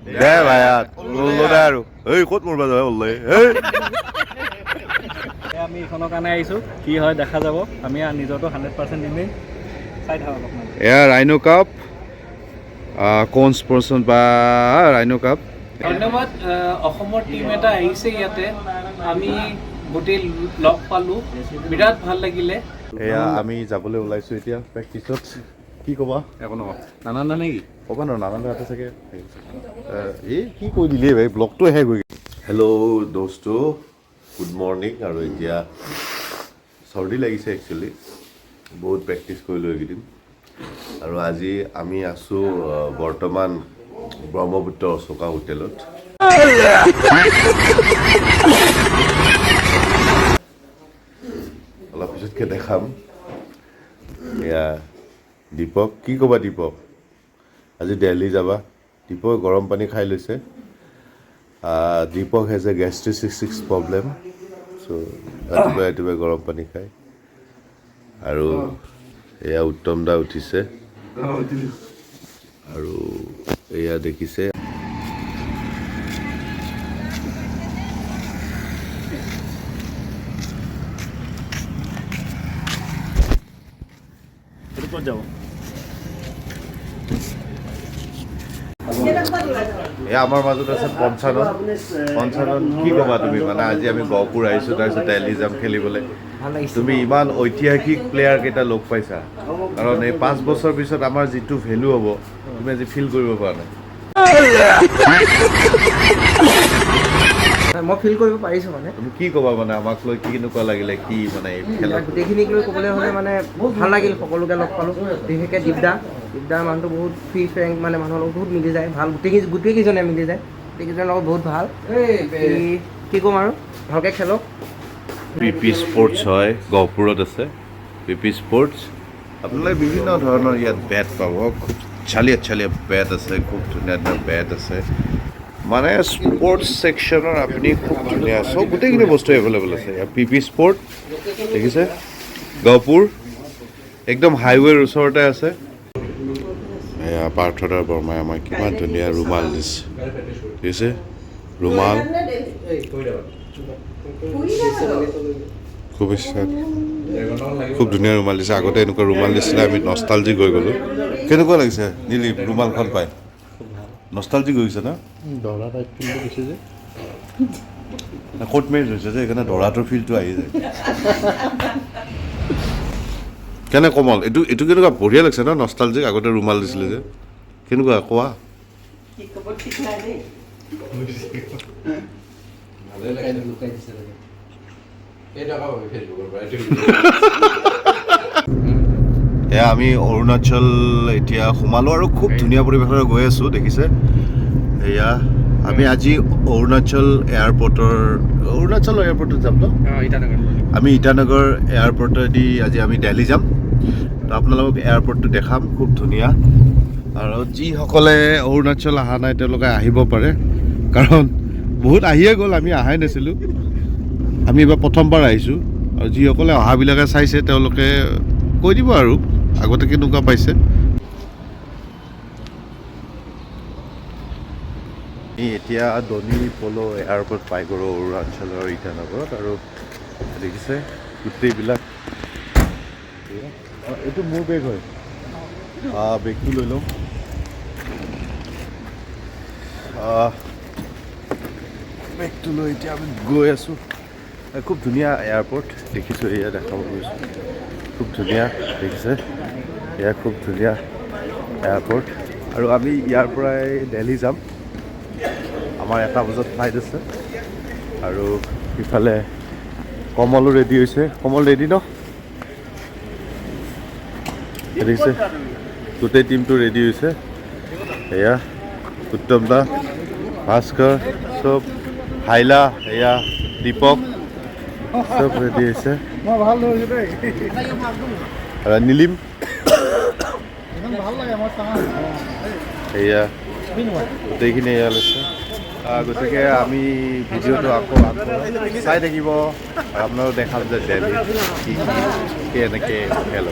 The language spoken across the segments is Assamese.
দে ভাইয়া ওল্লো দে আৰু এই ক'ত মৰবা যায় ওল্লে এই আমি এইখনৰ কাৰণে আহিছোঁ কি হয় দেখা যাব আমি নিজৰটো 100% দিমেই চাই থাকক আপোনালোকে এয়া ৰাইনো কাপ কোন স্পৰ্টছন বা ৰাইনো কাপ ধন্যবাদ অসমৰ টীম এটা আহিছে ইয়াতে আমি গোটেই লগ পালোঁ বিৰাট ভাল লাগিলে এয়া আমি যাবলৈ ওলাইছোঁ এতিয়া প্ৰেক্টিছত কি ক'বা একো নকওঁ নানান্দা নেকি ক'বা ন নানান্দা হাতে চাগে এই কি কৈ দিলি ভাই ব্লগটো শেষ হৈ হেল্ল' দোস্ত গুড মৰ্ণিং আৰু এতিয়া চৰ্দি লাগিছে একচুৱেলি বহুত প্ৰেক্টিছ কৰিলোঁ এইকেইদিন আৰু আজি আমি আছোঁ বৰ্তমান ব্ৰহ্মপুত্ৰ অশোকা হোটেলত অলপ পিছতকৈ দেখাম এয়া দীপক কি ক'বা দীপক আজি দিল্লী যাবা দীপক গৰম পানী খাই লৈছে দীপক হেজ এ গেষ্ট্ৰিচিছ প্ৰব্লেম চ' ৰাতিপুৱাই ৰাতিপুৱাই গৰম পানী খায় আৰু এয়া উত্তম দা উঠিছে আৰু এয়া দেখিছে ক'ত যাব এয়া আমাৰ মাজত আছে পঞ্চানন কি ক'বা তুমি মানে আজি আমি গহপুৰ আহিছোঁ তাৰপিছত দিল্লী যাম খেলিবলৈ তুমি ইমান ঐতিহাসিক প্লেয়াৰ কেইটা লগ পাইছা কাৰণ এই 5 বছৰ পিছত আমাৰ যিটো ভেলু হ'ব তুমি আজি ফিল কৰিব পৰা নাই মই ফিল কৰিব পাৰিছোঁ মানে তুমি কি ক'বা মানে আমাক লৈ কি কেনেকুৱা লাগিলে কি মানে এই খেলা গোটেইখিনিক লৈ ক'বলৈ হ'লে মানে বহুত ভাল লাগিল সকলোকে লগ পালোঁ বিশেষকৈ দীপদাৰ মানুহটো বহুত ফ্ৰী ফ্ৰেংক মানে মানুহৰ লগত বহুত মিলি যায় ভাল গোটেইকেইজনে মিলি যায় গোটেইকেইজনৰ লগত বহুত ভাল কি ক'ম আৰু ভালকৈ খেলক পি পি স্পৰ্টছ হয় গহপুৰত আছে পি পি স্পৰ্টছ আপোনালোকে বিভিন্ন ধৰণৰ ইয়াত বেট পাব খুব চালিয়া বেট আছে খুব ধুনীয়া ধুনীয়া বেট আছে মানে স্পৰ্টছ ছেকশ্যনৰ আপুনি খুব ধুনীয়া চব গোটেইখিনি বস্তু এভেইলেবল আছে ইয়াত পি পি স্পৰ্ট দেখিছে গহপুৰ একদম হাইৱেৰ ওচৰতে আছে এয়া পাৰ্থদাৰ বৰ্মাই আমাক কিমান ধুনীয়া ৰুমাল দিছে দেখিছে ৰুমাল খুব ধুনীয়া ৰুমাল দিছে আগতে এনেকুৱা ৰুমাল দিছিলে আমি নষ্টালজিক হৈ গ'লোঁ কেনেকুৱা লাগিছে নীলি ৰুমালখন পাই নষ্টালজিক হৈ গৈছে ন দৰা টাইপ ফিল্ডটো গৈছে যে ক'ট মেৰিজ হৈছে যে সেইকাৰণে দৰাটোৰ ফিল্ডটো আহি যায় কেনে কমল এইটো কেনেকুৱা বঢ়িয়া লাগিছে ন নষ্টালজিক আগতে ৰুমাল দিছিলে যে কেনেকুৱা কোৱা এয়া আমি অৰুণাচল এতিয়া সোমালোঁ আৰু খুব ধুনীয়া পৰিৱেশৰে গৈ আছোঁ দেখিছে এয়া আমি আজি অৰুণাচল এয়াৰপৰ্টত যাম ন আমি ইটানগৰ এয়াৰপৰ্টেদি আজি আমি দিল্লী যাম তো আপোনালোকক এয়াৰপৰ্টটো দেখাম খুব ধুনীয়া আৰু যিসকলে অৰুণাচল অহা নাই তেওঁলোকে আহিব পাৰে কাৰণ বহুত আহিয়ে গ'ল আমি অহাই নাছিলোঁ আমি এইবাৰ প্ৰথমবাৰ আহিছোঁ আৰু যিসকলে অহাবিলাকে চাইছে তেওঁলোকে কৈ দিব আৰু আগতে কেনেকুৱা পাইছে এতিয়া দনি পল' এয়াৰপৰ্ট পাই গ'লোঁ অৰুণাচলৰ ইটানগৰত আৰু দেখিছে গোটেইবিলাক এইটো মোৰ বেগ হয় বেগটো লৈ লওঁ বেগটো লৈ এতিয়া আমি গৈ আছোঁ খুব ধুনীয়া এয়াৰপৰ্ট দেখিছোঁ এয়া দেখাব গৈছোঁ খুব ধুনীয়া দেখিছে এয়া খুব ধুনীয়া এয়াৰপৰ্ট আৰু আমি ইয়াৰ পৰাই দিল্লী যাম আমাৰ 1 বজাত ফ্লাইট আছে আৰু ইফালে কমলো ৰেডি হৈছে কমল ৰেডি ন দেখিছে গোটেই টিমটো ৰেডি হৈছে এয়া উত্তম দা ভাস্কৰ চব হাইলা এয়া দীপক চব ৰেডি হৈছে আৰু নীলিম এয়া গোটেইখিনি এয়া লৈছে গতিকে আমি ভিডিঅ'টো আকৌ চাই থাকিব আৰু আপোনালোক দেখাম যে দিল্লীত কি কেনেকৈ খেল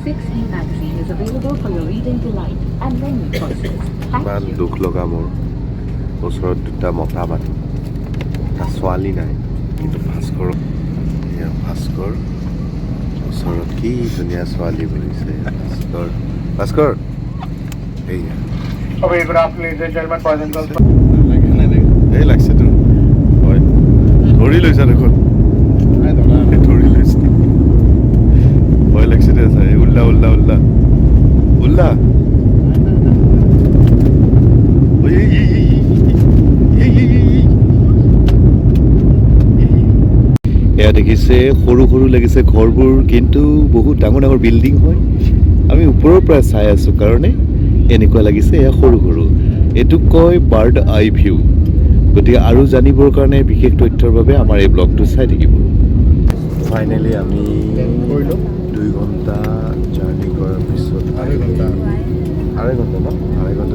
6E magazine is available for your reading delight and menu choices. ইমান দুখ লগা মোৰ ওচৰত দুটা মতা মানুহ এটা ছোৱালী নাই কিন্তু ভাস্কৰ এয়া ভাস্কৰ ওচৰত কি ধুনীয়া ছোৱালী বহিছে ভাস্কৰ ভাস্কৰ এইয়া Okay, good afternoon, ladies and gentlemen, boys and girls. এই লাগছে তোৰ হয় ধৰি লৈছা দেখোন ধৰি লৈছে ভয় লাগছে দে চাই উল্লা উল্লা উল্লা উল্লা এয়া দেখিছে সৰু সৰু লাগিছে ঘৰবোৰ কিন্তু বহুত ডাঙৰ ডাঙৰ বিল্ডিং হয় আমি ওপৰৰ পৰা চাই আছো কাৰণে এনেকুৱা লাগিছে এয়া সৰু সৰু এইটো কয় বাৰ্ড আই ভিউ গতিকে আৰু জানিবৰ কাৰণে বিশেষ তথ্যৰ বাবে আমাৰ এই ব্লগটো চাই থাকিব ফাইনেলি আমি 2 ঘণ্টা জাৰ্ণি কৰাৰ পিছত আঢ়ৈ ঘণ্টা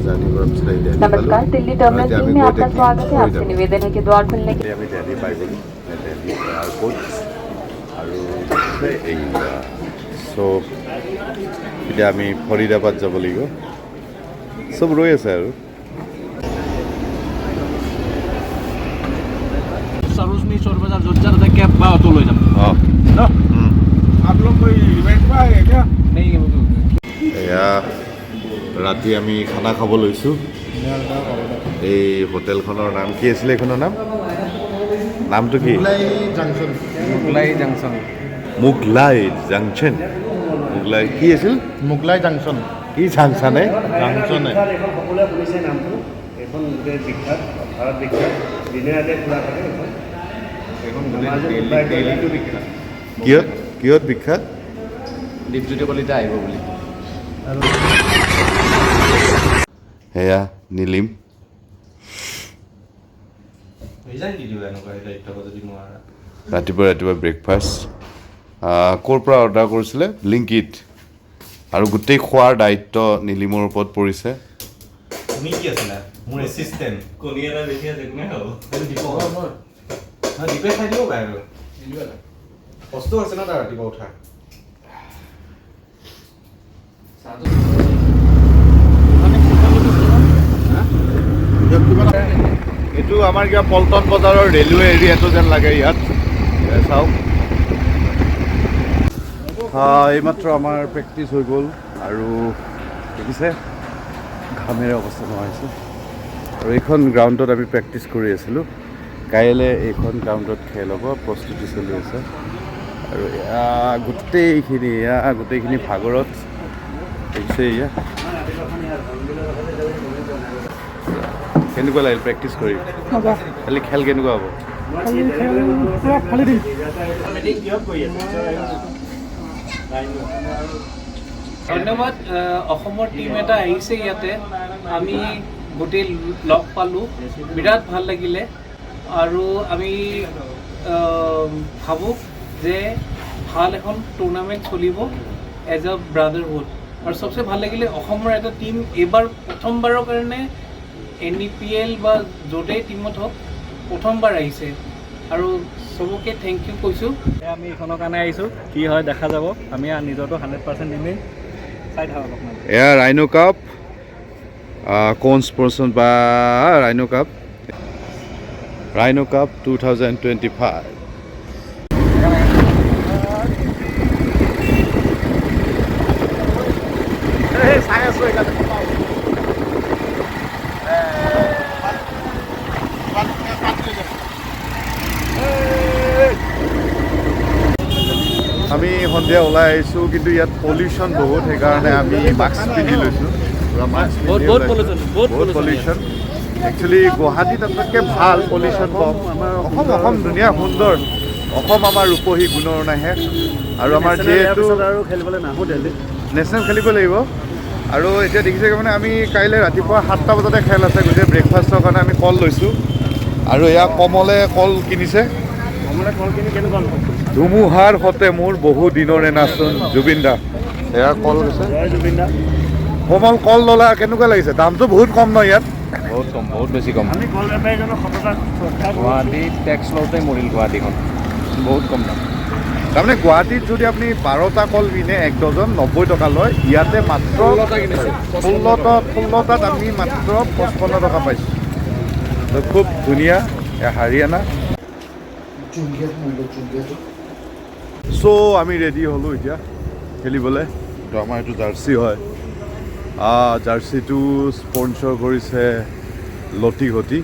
জাৰ্ণি কৰাৰ পিছত नमस्कार दिल्ली टर्मिनल 3 में आपका स्वागत है आपसे निवेदन है कि द्वार खुलने के আমি দিল্লী পাই গ'লোঁ দিল্লী এয়াৰপৰ্ট আৰু এই চ' এতিয়া আমি ফৰিদাবাদ যাব লাগিব চব ৰৈ আছে আৰু सरोजनी चोर बाजार जोत जा रहा कैब बा ऑटो ले जा অঁ आप लोग कोई इवेंट में आए हैं क्या? नहीं এয়া ৰাতি আমি খানা খাব লৈছোঁ এই হোটেলখনৰ নাম কি আছিলে এইখনৰ নামটো কি मुगलाई जंक्शन মোগলাই জাংচন মোগলাই কি আছিল মোগলাই জাংচন কি জাংচনে জাংচনে সকলোৱে শুনিছে নামটো এইখন গোটেই বিখ্যাত ভাৰত বিখ্যাত দিনে ৰাতিয়ে খোলা থাকে এইখন দিল্লীটো বিখ্যাত কিহত কিহত বিখ্যাত দীপজ্যোতি কলিতা আহিব বুলি সেয়া নীলিম ৰাতিপুৱা ব্ৰেকফাষ্ট ক'ৰ পৰা অৰ্ডাৰ কৰিছিলে ব্লিংকিট আৰু গোটেই খোৱাৰ দায়িত্ব নীলিমৰ ওপৰত পৰিছে তুমি কি আছিলা মোৰ এছিষ্টেণ্ট কণী এটা বেছি আছে কোনে খাব দীপে খাই দিব পাৰে আৰু কষ্ট আছে ন তাৰ ৰাতিপুৱা উঠা এইটো আমাৰ কিবা পল্টন বজাৰৰ ৰেলৱে এৰিয়াটো যেন লাগে ইয়াত চাওক এইমাত্ৰ আমাৰ প্ৰেক্টিছ হৈ গ'ল আৰু দেখিছে ঘামেৰে অৱস্থা নোহোৱা হৈছে আৰু এইখন গ্ৰাউণ্ডত আমি প্ৰেক্টিছ কৰি আছিলোঁ কাইলৈ এইখন গ্ৰাউণ্ডত খেল হ'ব প্ৰস্তুতি চলি আছে আৰু গোটেইখিনি ভাগৰত দেখিছে এয়া কেনেকুৱা লাগিল প্ৰেক্টিছ কৰি খালি খেল কেনেকুৱা হ'ব ধন্যবাদ অসমৰ টিম এটা আহিছে ইয়াতে আমি গোটেই লগ পালোঁ বিৰাট ভাল লাগিলে আৰু আমি ভাবোঁ যে ভাল এখন টুৰ্ণামেণ্ট চলিব এজ এ ব্ৰাদাৰহুড আৰু চবচে ভাল লাগিলে অসমৰ এটা টিম এইবাৰ প্ৰথমবাৰৰ কাৰণে NEPL বা য'তেই টিমত হওক প্ৰথমবাৰ আহিছে আৰু চবকে থেংক ইউ কৈছোঁ আমি এইখনৰ কাৰণে আহিছোঁ কি হয় দেখা যাব আমি নিজৰটো 100% দিমেই চাই থাকক অলপমান এয়া ৰাইনো কাপ কোন স্পৰ্টছন বা ৰাইনো কাপ 2025 চাই আছোঁ এইকাৰণে আমি সন্ধিয়া ওলাই আহিছোঁ কিন্তু ইয়াত পলিউশ্যন বহুত সেইকাৰণে আমি মাস্ক পিন্ধি লৈছোঁ বহুত পলিউশ্যন একচুৱেলি গুৱাহাটীত আপোনাতকৈ ভাল পলিউশ্যন কম আমাৰ অসম ধুনীয়া সুন্দৰ অসম আমাৰ ৰূপহী গুণৰ নাহে আৰু আমাৰ যিহেতু আৰু খেলিবলৈ নাহোঁ দিল্লী নেশ্যনেল খেলিব লাগিব আৰু এতিয়া দেখিছে মানে আমি কাইলৈ ৰাতিপুৱা 7টা বজাতে খেল আছে গোটেই ব্ৰেকফাষ্টৰ কাৰণে আমি কল লৈছোঁ আৰু এয়া কমলে কল কিনিছে ধুমুহাৰ সতে মোৰ বহু দিনৰে নাচোন জুবিন দা এয়া কল গৈছে কোমল কল ল'লা কেনেকুৱা লাগিছে দামটো বহুত কম ন ইয়াত বহুত কম বহুত বেছি কম গুৱাহাটী টেক্স লওঁতে মৰিল গুৱাহাটীখন বহুত কম দাম তাৰমানে গুৱাহাটীত যদি আপুনি 12টা কল কিনে 1 ডজন 90 টকা লয়, ইয়াতে মাত্ৰ 16টাত আমি মাত্ৰ 55 টকা পাইছোঁ। তো খুব ধুনীয়া হাৰিয়ানা। চ' আমি ৰেডি হ'লোঁ এতিয়া খেলিবলৈ। তো আমাৰ এইটো জাৰ্চি হয়, জাৰ্চিটো স্পনচৰ কৰিছে লটি ঘটি।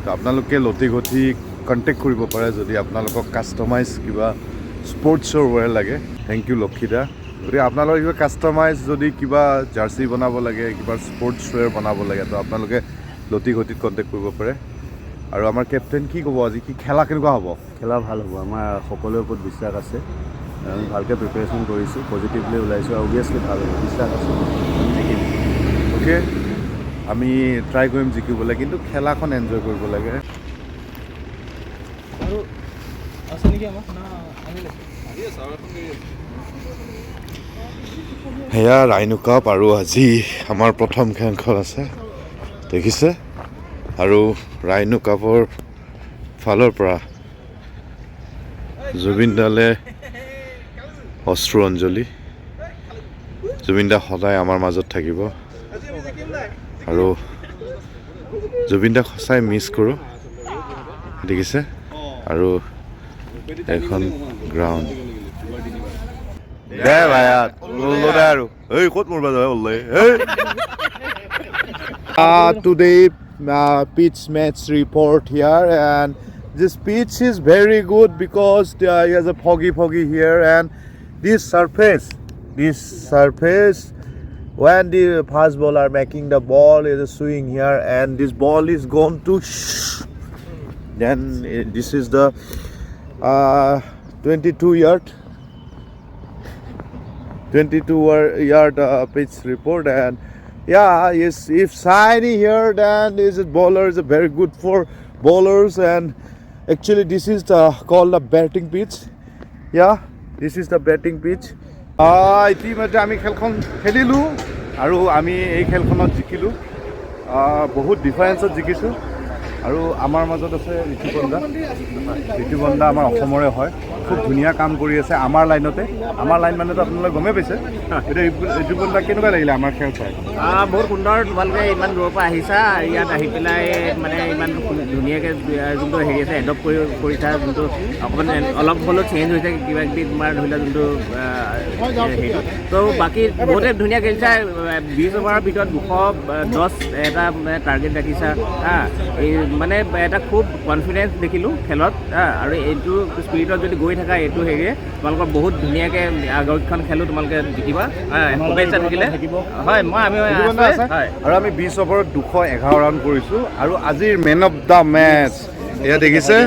তো আপোনালোকে লটি ঘটি কণ্টেক্ট কৰিব পাৰে যদি আপোনালোকক কাষ্টমাইজ কিবা স্পৰ্টছৰ ৱেৰ লাগে। থেংক ইউ লক্ষীদা। গতিকে আপোনালোকৰ কিবা কাষ্টমাইজ যদি কিবা জাৰ্চি বনাব লাগে, কিবা স্পৰ্টছ ৱেৰ বনাব লাগে, তো আপোনালোকে লটি ঘটিত কণ্টেক্ট কৰিব পাৰে। আৰু আমাৰ কেপ্টেইন কি ক'ব আজি, কি খেলা কেনেকুৱা হ'ব? খেলা ভাল হ'ব, আমাৰ সকলোৰে ওপৰত বিশ্বাস আছে। আমি ভালকৈ প্ৰিপেৰেশ্যন কৰিছোঁ, পজিটিভলি ওলাইছোঁ, আৰু অভিয়াছলি ভাল হ'ব, বিশ্বাস আছে জিকিম। অ'কে, আমি ট্ৰাই কৰিম জিকিবলৈ, কিন্তু খেলাখন এনজয় কৰিব লাগে। সেয়া ৰাইনু কাপ, আৰু আজি আমাৰ প্ৰথম খেলখন আছে দেখিছে। আৰু ৰাইনু কাপৰ ফালৰ পৰা জুবিন দালে অশ্ৰু অঞ্জলি। জুবিন দা সদায় আমাৰ মাজত থাকিব, আৰু জুবিন দাক সঁচাই মিছ কৰোঁ দেখিছে। আৰু এখন গ্ৰাউণ্ড দে ভাই দে আৰু এই ক'ত মৰবা যায় ওলাই। Today pitch match report here, and this pitch is very good because he has a foggy here, and this surface when the fast bowler making the ball is a swing here, and this ball is going to then this is the 22 yard pitch report. And yeah, yes, if shiny here, then this is bowler is very good for bowlers, and actually this is called a batting pitch. Yeah, this is the batting pitch. ইতিমধ্যে আমি খেলখন খেলিলোঁ, আৰু আমি এই খেলখনত জিকিলোঁ, বহুত ডিফাৰেঞ্চত জিকিছোঁ। আৰু আমাৰ মাজত আছে ঋতুপৰ্ণা আমাৰ অসমৰে হয়, খুব ধুনীয়া কাম কৰি আছে আমাৰ লাইনতে। আমাৰ লাইন মানেতো আপোনালোকে গমেই পাইছে। এতিয়া ঋতুপৰ্ণা কেনেকুৱা লাগিলে আমাৰ খেল চাই? বহুত সুন্দৰ, তোমালোকে ইমান দূৰৰ পৰা আহিছা, ইয়াত আহি পেলাই মানে ইমান ধুনীয়াকৈ যোনটো হেৰি আছে এডপ্ট কৰিছা, যোনটো অকণমান অলপ হ'লেও চেঞ্জ হৈছে কিবা কিবি তোমাৰ ধৰি লোৱা যোনটো হেৰিটো। তো বাকী বহুতে ধুনীয়া খেলিছা, 20 অভাৰৰ ভিতৰত 210 এটা টাৰ্গেট ৰাখিছা। এই মানে এটা খুব কনফিডেঞ্চ দেখিলোঁ খেলত। আৰু এইটো স্পিৰিটত যদি গৈ থাকা, এইটো হেৰিয়ে তোমালোকৰ বহুত ধুনীয়াকৈ আগৰখন খেলোঁ তোমালোকে জিকিবা। শুভেচ্ছা থাকিলে হয়। আৰু আমি 20 অভাৰত 211 ৰান কৰিছোঁ। আৰু আজিৰ মেন অফ দ্য মেচ এয়া দেখিছে,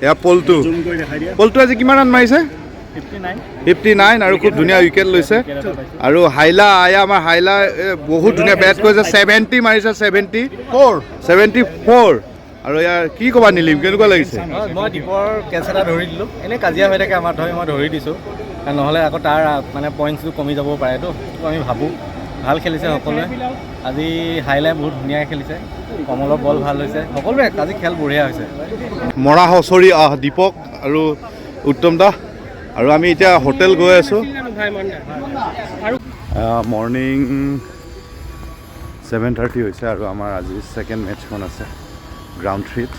এয়া পল্টু আজি কিমান ৰান মাৰিছে? 59, আৰু খুব ধুনীয়া উইকেট লৈছে। আৰু হাইলা আমাৰ হাইলা বহুত ধুনীয়া বেট কৰিছে, 70 মাৰিছে, 74। আৰু ইয়াৰ কি ক'বা নীলিম, কেনেকুৱা লাগিছে? মই দীপৰ কেচ এটা ধৰি দিলোঁ, এনেই কাজিয়া হৈ থাকে আমাৰ, মই ধৰি দিছোঁ, নহ'লে আকৌ তাৰ মানে পইণ্টছটো কমি যাব পাৰেতো, আমি ভাবোঁ। ভাল খেলিছে সকলোৱে, আজি হাইলাই বহুত ধুনীয়াকৈ খেলিছে, কমলৰ বল ভাল হৈছে, সকলোৱে আজি খেল বঢ়িয়া হৈছে। মৰা হচৰি দীপক আৰু উত্তম দা। আৰু আমি এতিয়া হোটেল গৈ আছোঁ। মৰ্ণিং 7:30 হৈছে, আৰু আমাৰ আজি ছেকেণ্ড মেটচখন আছে গ্ৰাউণ্ড 3ত।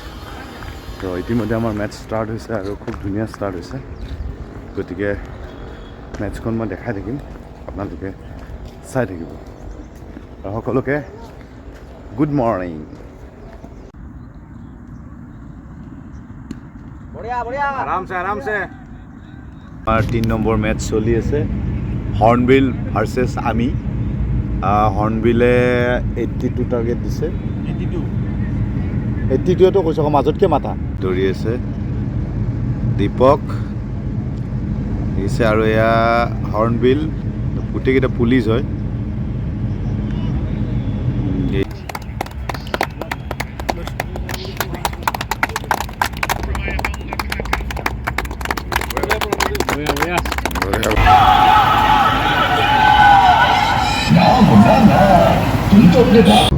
তো ইতিমধ্যে আমাৰ মেটচ ষ্টাৰ্ট হৈছে, আৰু খুব ধুনীয়া ষ্টাৰ্ট হৈছে। গতিকে মেটচখন মই দেখাই থাকিম, আপোনালোকে চাই থাকিব। আৰু সকলোকে গুড মৰ্ণিং। আৰামছে আমাৰ 3 নম্বৰ মেটচ চলি আছে, হৰ্ণবিল ভাৰ্চেছ আমি। হৰ্ণবিলে 82 টাৰ্গেট দিছে। 82টো কৈছোঁ আকৌ, মাজতকৈ মাথা দৌৰি আছে দীপক দিছে। আৰু এয়া হৰ্ণবিল, গোটেইকেইটা পুলিচ হয়। Now,